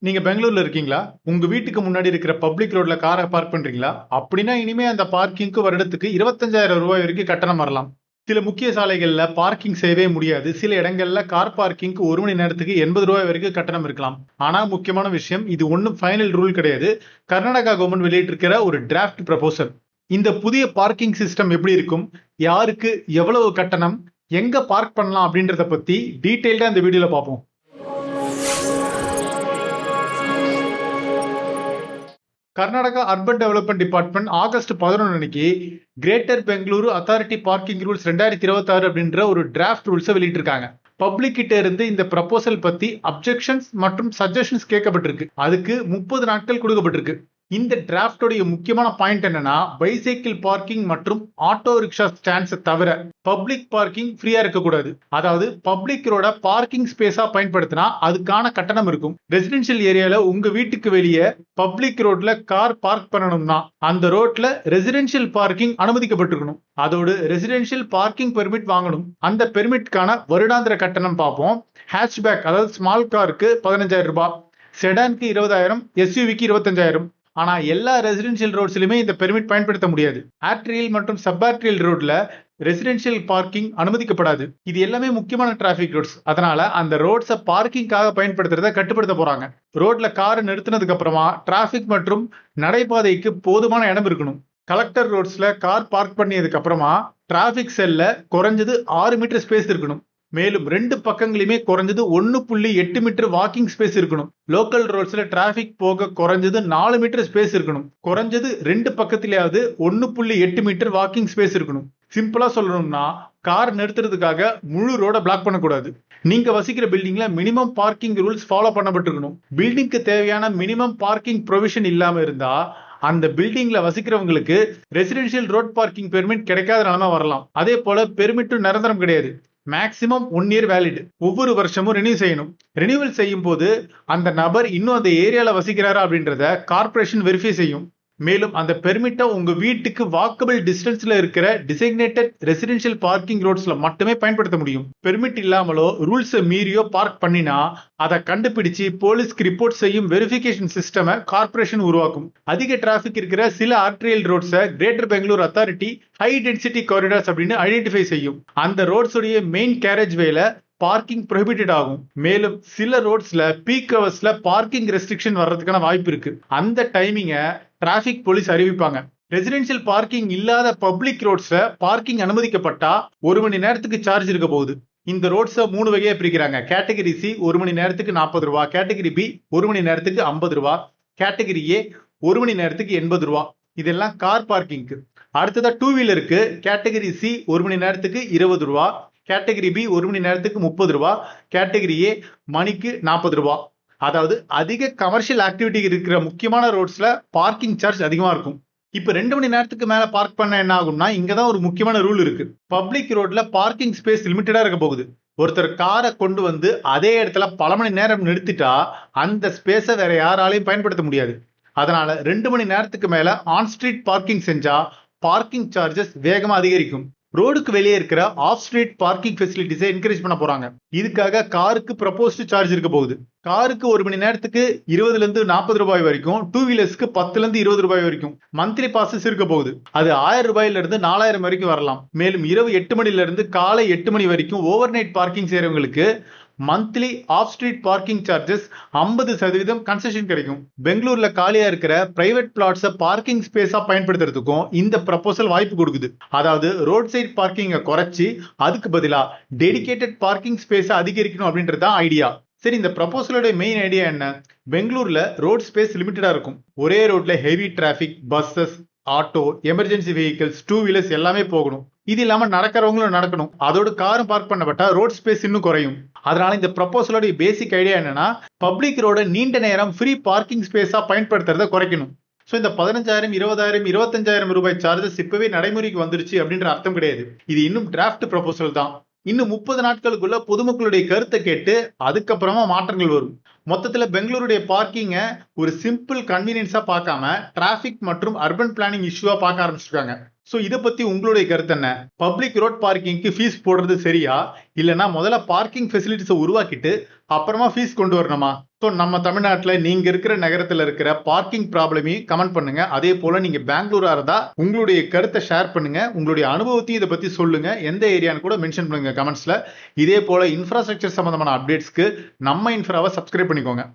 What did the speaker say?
நீங்க பெங்களூர்ல இருக்கீங்களா? உங்க வீட்டுக்கு முன்னாடி இருக்கிற பப்ளிக் ரோட்ல கார பார்க் பண்றீங்களா? அப்படின்னா இனிமே அந்த பார்க்கிங்க்கு வருடத்துக்கு ரூ. 25,000 வரைக்கும் கட்டணம் வரலாம். சில முக்கிய சாலைகள்ல பார்க்கிங் செய்யவே முடியாது. சில இடங்கள்ல கார் பார்க்கிங்க்கு 1 மணி நேரத்துக்கு ரூ. 80 வரைக்கும் கட்டணம் இருக்கலாம். ஆனா முக்கியமான விஷயம், இது ஒண்ணும் ஃபைனல் ரூல் கிடையாது. கர்நாடகா கவர்மெண்ட் வெளியிட்டிருக்கிற ஒரு டிராஃப்ட் ப்ரொபோசல். இந்த புதிய பார்க்கிங் சிஸ்டம் எப்படி இருக்கும்? யாருக்கு எவ்வளவு கட்டணம்? எங்க பார்க் பண்ணலாம் அப்படின்றத பத்தி டீடைல்டா இந்த வீடியோல பார்ப்போம். Karnataka urban development department August 11 அன்னைக்கு greater Bengaluru authority parking rules 2026 அப்படின்ற ஒரு டிராஃப்ட் ரூல்ஸை வெளியிட்டிருக்காங்க. பப்ளிக் கிட்ட இருந்து இந்த ப்ரப்போசல் பத்தி அப்ஜெக்ஷன்ஸ் மற்றும் சஜஷன்ஸ் கேட்கப்பட்டிருக்கு. அதுக்கு 30 நாட்கள் கொடுக்கப்பட்டிருக்கு. இந்த டிராஃப்டோடைய முக்கியமான பாயிண்ட் என்னன்னா, பைசைக்கிள் பார்க்கிங் மற்றும் ஆட்டோ ரிக்ஷா ஸ்டாண்ட்ஸை தவிர பப்ளிக் பார்க்கிங் ஃப்ரீயா இருக்கக்கூடாது. அதாவது பப்ளிக் ரோட பார்க்கிங் ஸ்பேஸா பயன்படுத்தினா அதுக்கான கட்டணம் இருக்கும். ரெசிடென்ஷியல் ஏரியால உங்க வீட்டுக்கு வெளியே பப்ளிக் ரோட்ல கார் பார்க் பண்ணணும்னா அந்த ரோட்ல ரெசிடென்ஷியல் பார்க்கிங் அனுமதிக்கப்பட்டிருக்கணும். அதோடு ரெசிடென்ஷியல் பார்க்கிங் பெர்மிட் வாங்கணும். அந்த பெர்மிட்கான வருடாந்திர கட்டணம் பார்ப்போம். ஹேட்ச்பேக் அதாவது ஸ்மால் காருக்கு 15,000 ரூபாய், செடானுக்கு 20,000, எஸ்யூவிக்கு 25,000. ஆனா எல்லா ரெசிடென்ஷியல் ரோட்ஸ்லயுமே இந்த பெர்மிட் பயன்படுத்த முடியாது. ஆர்ட்ரியல் மற்றும் சப்பார்ட்ரியல் ரோட்ல ரெசிடென்ஷியல் பார்க்கிங் அனுமதிக்கப்படாது. இது எல்லாமே முக்கியமான டிராபிக் ரோட்ஸ். அதனால அந்த ரோட்ஸை பார்க்கிங்காக பயன்படுத்துறத கட்டுப்படுத்த போறாங்க. ரோட்ல காரை நிறுத்தினதுக்கு அப்புறமா டிராபிக் மற்றும் நடைபாதைக்கு போதுமான இடம் இருக்கணும். கலெக்டர் ரோட்ஸ்ல கார் பார்க் பண்ணியதுக்கு அப்புறமா டிராபிக் செல்ல குறைஞ்சது 6 மீட்டர் ஸ்பேஸ் இருக்கணும். மேலும் 2 பக்கங்களையுமே குறைஞ்சது 1.8 மீட்டர் வாக்கிங் ஸ்பேஸ் இருக்கணும். லோக்கல் ரோட்ஸ்ல டிராபிக் போக குறைஞ்சது 4 மீட்டர் ஸ்பேஸ் இருக்கணும். குறைஞ்சது 2 பக்கத்திலேயாவது 1.8 மீட்டர் வாக்கிங் ஸ்பேஸ் இருக்கணும். சிம்பிளா சொல்லணும்னா, கார் நிறுத்துறதுக்காக முழு ரோட பிளாக் பண்ணக்கூடாது. நீங்க வசிக்கிற பில்டிங்ல மினிமம் பார்க்கிங் ரூல்ஸ் ஃபாலோ பண்ணப்பட்டிருக்கணும். பில்டிங்க்கு தேவையான மினிமம் பார்க்கிங் ப்ரொவிஷன் இல்லாம இருந்தா அந்த பில்டிங்ல வசிக்கிறவங்களுக்கு ரெசிடென்ஷியல் ரோட் பார்க்கிங் பெர்மிட் கிடைக்காத நிலைமை வரலாம். அதே போல பெர்மிட்டும் நிரந்தரம் கிடையாது. Maximum 1 year valid. ஒவ்வொரு வருஷமும் ரினியூ செய்யணும். ரினியூவல் செய்யும் போது அந்த நபர் இன்னும் அந்த ஏரியால வசிக்கிறாரா அப்படின்றத கார்பரேஷன் வெரிஃபை செய்யும். மேலும் அந்த பெர்மிட்டை உங்க வீட்டுக்கு வாக்கபிள் டிஸ்டன்ஸ்ல இருக்கிற டிசைக்னேட்டட் ரெசிடென்ஷியல் பார்க்கிங் ரோட்ஸ்ல மட்டுமே பயன்படுத்த முடியும். பெர்மிட் இல்லாமலோ ரூல்ஸை மீறியோ பார்க் பண்ணினா அதை கண்டுபிடிச்சு போலீஸ்க்கு ரிப்போர்ட் செய்யும் வெரிஃபிகேஷன் சிஸ்டமை கார்பரேஷன் உருவாக்கும். அதிக டிராபிக் இருக்கிற சில ஆர்ட்ரியல் ரோட்ஸை greater Bangalore authority high density corridors அப்படின்னு ஐடென்டிஃபை செய்யும். அந்த ரோட்ஸுடைய main carriageway parking prohibited ஆகும். மேலும் சில ரோட்ஸ்ல பீக் ஹவர்ஸ்ல பார்க்கிங் ரெஸ்ட்ரிக்ஷன் வர்றதுக்கான வாய்ப்பு இருக்கு. அந்த டைமிங்கை டிராபிக் போலீஸ் அறிவிப்பாங்க. ரெசிடென்ஷியல் பார்க்கிங் இல்லாத பப்ளிக் ரோட்ஸ்ல பார்க்கிங் அனுமதிக்கப்பட்டா 1 மணி நேரத்துக்கு சார்ஜ் இருக்க போகுது. இந்த ரோட்ஸை 3 வகையா பிரிக்கிறாங்க. கேட்டகரி சி 1 மணி நேரத்துக்கு 40 ரூபாய், கேட்டகரி பி 1 மணி நேரத்துக்கு 50 ரூபாய், கேட்டகரி ஏ 1 மணி நேரத்துக்கு 80 ரூபாய். இதெல்லாம் கார் பார்க்கிங்க்கு. அடுத்ததா 2 வீலருக்கு கேட்டகரி சி 1 மணி நேரத்துக்கு 20 ரூபாய், கேட்டகரி பி 1 மணி நேரத்துக்கு 30 ரூபாய், கேட்டகரி ஏ மணிக்கு 40 ரூபாய். அதாவது அதிக கமர்ஷியல் ஆக்டிவிட்டி இருக்கிற முக்கியமான ரோட்ஸ்ல பார்க்கிங் சார்ஜ் அதிகமா இருக்கும். இப்ப 2 மணி நேரத்துக்கு மேல பார்க் பண்ண என்ன ஆகும்னா, இங்கதான் ஒரு முக்கியமான ரூல் இருக்கு. பப்ளிக் ரோட்ல பார்க்கிங் ஸ்பேஸ் லிமிட்டடா இருக்க போகுது. ஒருத்தர் காரை கொண்டு வந்து அதே இடத்துல பல மணி நேரம் நிறுத்திட்டா அந்த ஸ்பேஸை வேற யாராலையும் பயன்படுத்த முடியாது. அதனால 2 மணி நேரத்துக்கு மேல ஆன் ஸ்ட்ரீட் பார்க்கிங் செஞ்சா பார்க்கிங் சார்ஜஸ் வேகமா அதிகரிக்கும். ரோடுக்கு வெளியே இருக்கிற ஆஃப் ஸ்ட்ரீட் பார்க்கிங் ஃபெசிலிட்டிஸை என்கரேஜ் பண்ண போறாங்க. இதுக்காக காருக்கு ப்ரப்போஸ்டு சார்ஜ் இருக்க போகுது. காருக்கு 1 மணி நேரத்துக்கு 20 ல இருந்து 40 ரூபாய் வரைக்கும், 2 வீலர்ஸ்க்கு 10 ல இருந்து 20 ரூபாய் வரைக்கும் மந்த்லி பாசஸ் இருக்க போகுது. அது 1000 ரூபாயில இருந்து 4000 வரைக்கும் வரலாம். மேலும் இரவு 8 மணில இருந்து காலை 8 மணி வரைக்கும் ஓவர் நைட் பார்க்கிங் செய்யறவங்களுக்கு monthly off street parking charges 50% concession கிடைக்கும். பெங்களூர்ல காலியா இருக்கிற பிரைவேட் பிளாட்ஸை பார்க்கிங் ஸ்பேஸா பயன்படுத்துறதுக்கும் இந்த ப்ரப்போசல் வாய்ப்பு கொடுக்குது. அதாவது ரோட் சைட் பார்க்கிங்கை குறைச்சி அதுக்கு பதிலா டெடிகேட்டட் பார்க்கிங் ஸ்பேஸை அதிகரிக்கணும் அப்படின்றதான் ஐடியா. சரி, இந்த ப்ரப்போசலோட மெயின் ஐடியா என்ன? பெங்களூர்ல ரோட் ஸ்பேஸ் லிமிட்டடா இருக்கும். ஒரே ரோட்ல heavy traffic, buses, auto, emergency vehicles, 2 wheelers எல்லாமே போகணும். இது இல்லாம நடக்கிறவங்களும் நடக்கணும். அதோட காரும் பார்க் பண்ணப்பட்டா ரோட் ஸ்பேஸ் இன்னும் குறையும். அதனால இந்த ப்ரப்போசலோட பேசிக் ஐடியா என்னன்னா, பப்ளிக் ரோட நீண்ட நேரம் ஃப்ரீ பார்க்கிங் ஸ்பேஸா பயன்படுத்துறத குறைக்கணும். ஸோ இந்த 15,000, 20,000, 25,000 ரூபாய் சார்ஜஸ் இப்பவே நடைமுறைக்கு வந்துருச்சு அப்படின்ற அர்த்தம் கிடையாது. இது இன்னும் டிராஃப்ட் ப்ரப்போசல் தான். இன்னும் 30 நாட்களுக்குள்ள பொதுமக்களுடைய கருத்தை கேட்டு அதுக்கப்புறமா மாற்றங்கள் வரும். மொத்தத்துல பெங்களூருடைய பார்க்கிங்க ஒரு சிம்பிள் கன்வீனியன்ஸா பார்க்காம டிராபிக் மற்றும் அர்பன் பிளானிங் இஷ்யூவா பார்க்க ஆரம்பிச்சிருக்காங்க. சோ இத பத்தி உங்களுடைய கருத்து என்ன? பப்ளிக் ரோட் பார்க்கிங்க்கு ஃபீஸ் போடுறது சரியா, இல்லனா முதல்ல பார்க்கிங் ஃபெசிலிட்டிஸை உருவாக்கிட்டு அப்புறமா ஃபீஸ் கொண்டு வரணுமா? ஸோ நம்ம தமிழ்நாட்டில் நீங்க இருக்கிற நகரத்தில் இருக்கிற பார்க்கிங் ப்ராப்ளமையும் கமெண்ட் பண்ணுங்க. அதே போல நீங்க பெங்களூரா இருந்தா உங்களுடைய கருத்தை ஷேர் பண்ணுங்க, உங்களுடைய அனுபவத்தையும் இதை பத்தி சொல்லுங்க. எந்த ஏரியான்னு கூட மென்ஷன் பண்ணுங்க கமெண்ட்ஸ்ல. இதே போல இன்ஃப்ராஸ்ட்ரக்சர் சம்பந்தமான அப்டேட்ஸ்க்கு நம்ம இன்ஃப்ராவை சப்ஸ்கிரைப் பண்ணிக்கோங்க.